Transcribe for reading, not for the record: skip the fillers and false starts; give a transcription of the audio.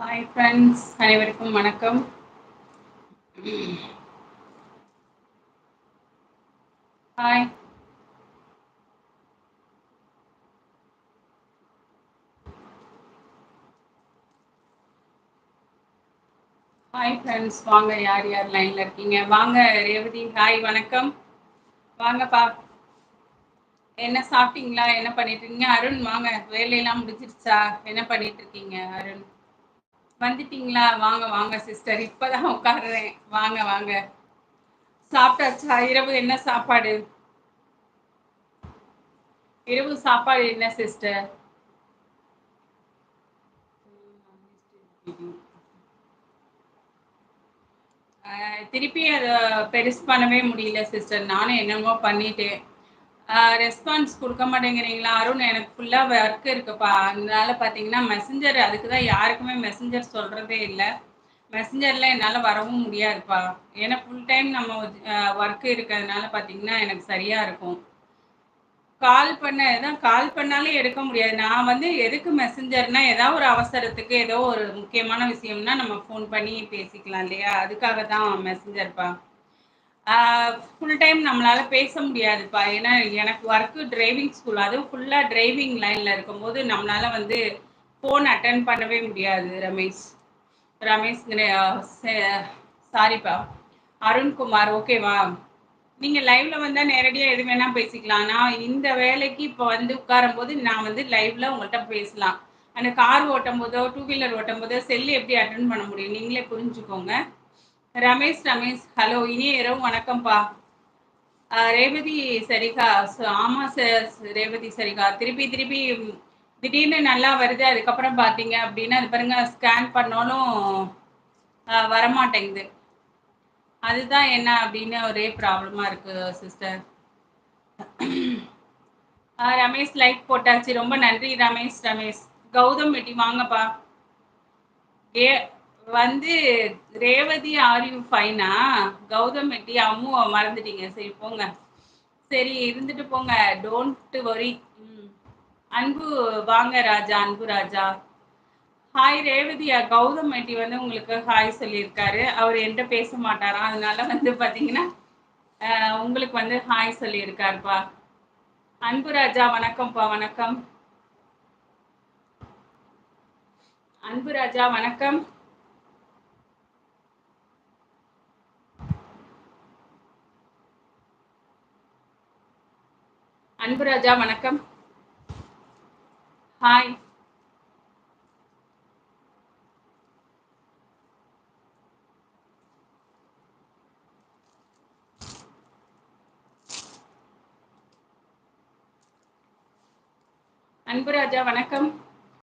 Hi friends, அனைவருக்கும் வணக்கம். Hi. Hi friends, வாங்க. யார் யார் லைன்ல இருக்கீங்க? வாங்க. ரேவதி, ஹாய், வணக்கம். வாங்கப்பா. என்ன சாப்பிட்டீங்களா? என்ன பண்ணிட்டு இருக்கீங்க? அருண், வாங்க. வேலையெல்லாம் முடிஞ்சிருச்சா? என்ன பண்ணிட்டு இருக்கீங்க அருண்? வந்துட்டீங்களா? வாங்க வாங்க சிஸ்டர். இப்பதான் உட்கார்றேன். வாங்க வாங்க. சாப்பிட்டாச்சா? இரவு என்ன சாப்பாடு? இரவு சாப்பாடு என்ன சிஸ்டர்? திருப்பி அத பெருசு பண்ணவே முடியல சிஸ்டர். நானும் என்னமோ பண்ணிட்டேன். ரெஸ்பான்ஸ் குடுக்க மாட்டேங்கிறீங்களா? அருண், எனக்கு ஃபுல்லா ஒர்க் இருக்குப்பா. அதனால பார்த்தீங்கன்னா, மெசஞ்சர் அதுக்கு தான் யாருக்குமே மெசஞ்சர் சொல்றதே இல்ல. மெசஞ்சர்ல என்னால வரவும் முடியாதுப்பா. ஏன்னா ஃபுல் டைம் நம்ம ஒர்க் இருக்கிறதுனால பார்த்தீங்கன்னா, எனக்கு சரியா இருக்கும். கால் பண்ணாலும் எடுக்க முடியாது. நான் வந்து எதுக்கு மெசஞ்சர்னா, ஏதாவது ஒரு அவசரத்துக்கு, ஏதோ ஒரு முக்கியமான விஷயம்னா நம்ம ஃபோன் பண்ணி பேசிக்கலாம் இல்லையா? அதுக்காக தான் மெசஞ்சர்ப்பா. ஃபுல் டைம் நம்மளால பேச முடியாதுப்பா. ஏன்னா, எனக்கு ஒர்க்கு டிரைவிங் ஸ்கூல். அதுவும் ஃபுல்லா டிரைவிங் லைன்ல இருக்கும்போது, நம்மளால வந்து ஃபோன் அட்டெண்ட் பண்ணவே முடியாது ரமேஷ். ரமேஷ் செ சாரிப்பா. அருண்குமார், ஓகேவா? நீங்க லைவ்ல வந்தா நேரடியா எது வேணா பேசிக்கலாம். நான் இந்த வேலைக்கு இப்ப வந்து உட்காரும்போது, நான் வந்து லைவ்ல உங்கள்ட்ட பேசலாம். ஆனா கார் ஓட்டும்போதோ, டூ வீலர் ஓட்டும்போதோ, செல் எப்படி அட்டெண்ட் பண்ண முடியும்? நீங்களே புரிஞ்சுக்கோங்க. ரமேஷ், ஹலோ. இனிய இரவு வணக்கம்ப்பா. ரேவதி சரிகா. ஆமா சார். ரேவதி சரிகா. திருப்பி திருப்பி திடீர்னு நல்லா வருது. அதுக்கப்புறம் பார்த்தீங்க அப்படின்னா, அது பாருங்க, ஸ்கேன் பண்ணாலும் வரமாட்டேங்குது. அதுதான் என்ன அப்படின்னு ஒரே ப்ராப்ளமா இருக்கு சிஸ்டர். ரமேஷ் லைக் போட்டாச்சு. ரொம்ப நன்றி ரமேஷ். கௌதம் வெட்டி வாங்கப்பா. ஏ வந்து ரேவதி ஆர் யூ ஃபைனா? கௌதம் வெட்டி அம்மு மறந்துட்டீங்க. சரி போங்க. சரி இருந்துட்டு போங்க. Don't worry. ம். அன்பு, வாங்க ராஜா. அன்பு ராஜா. ஹாய் ரேவதியா. கௌதம் வெட்டி வந்து உங்களுக்கு ஹாய் சொல்லியிருக்காரு. அவர் என்கிட்ட பேச மாட்டாராம். அதனால வந்து பார்த்தீங்கன்னா, உங்களுக்கு வந்து ஹாய் சொல்லியிருக்காருப்பா. அன்பு ராஜா, வணக்கம்ப்பா. வணக்கம். அன்பு ராஜா, வணக்கம். அன்பு ராஜா, வணக்கம். ஹாய். அன்பு ராஜா, வணக்கம்.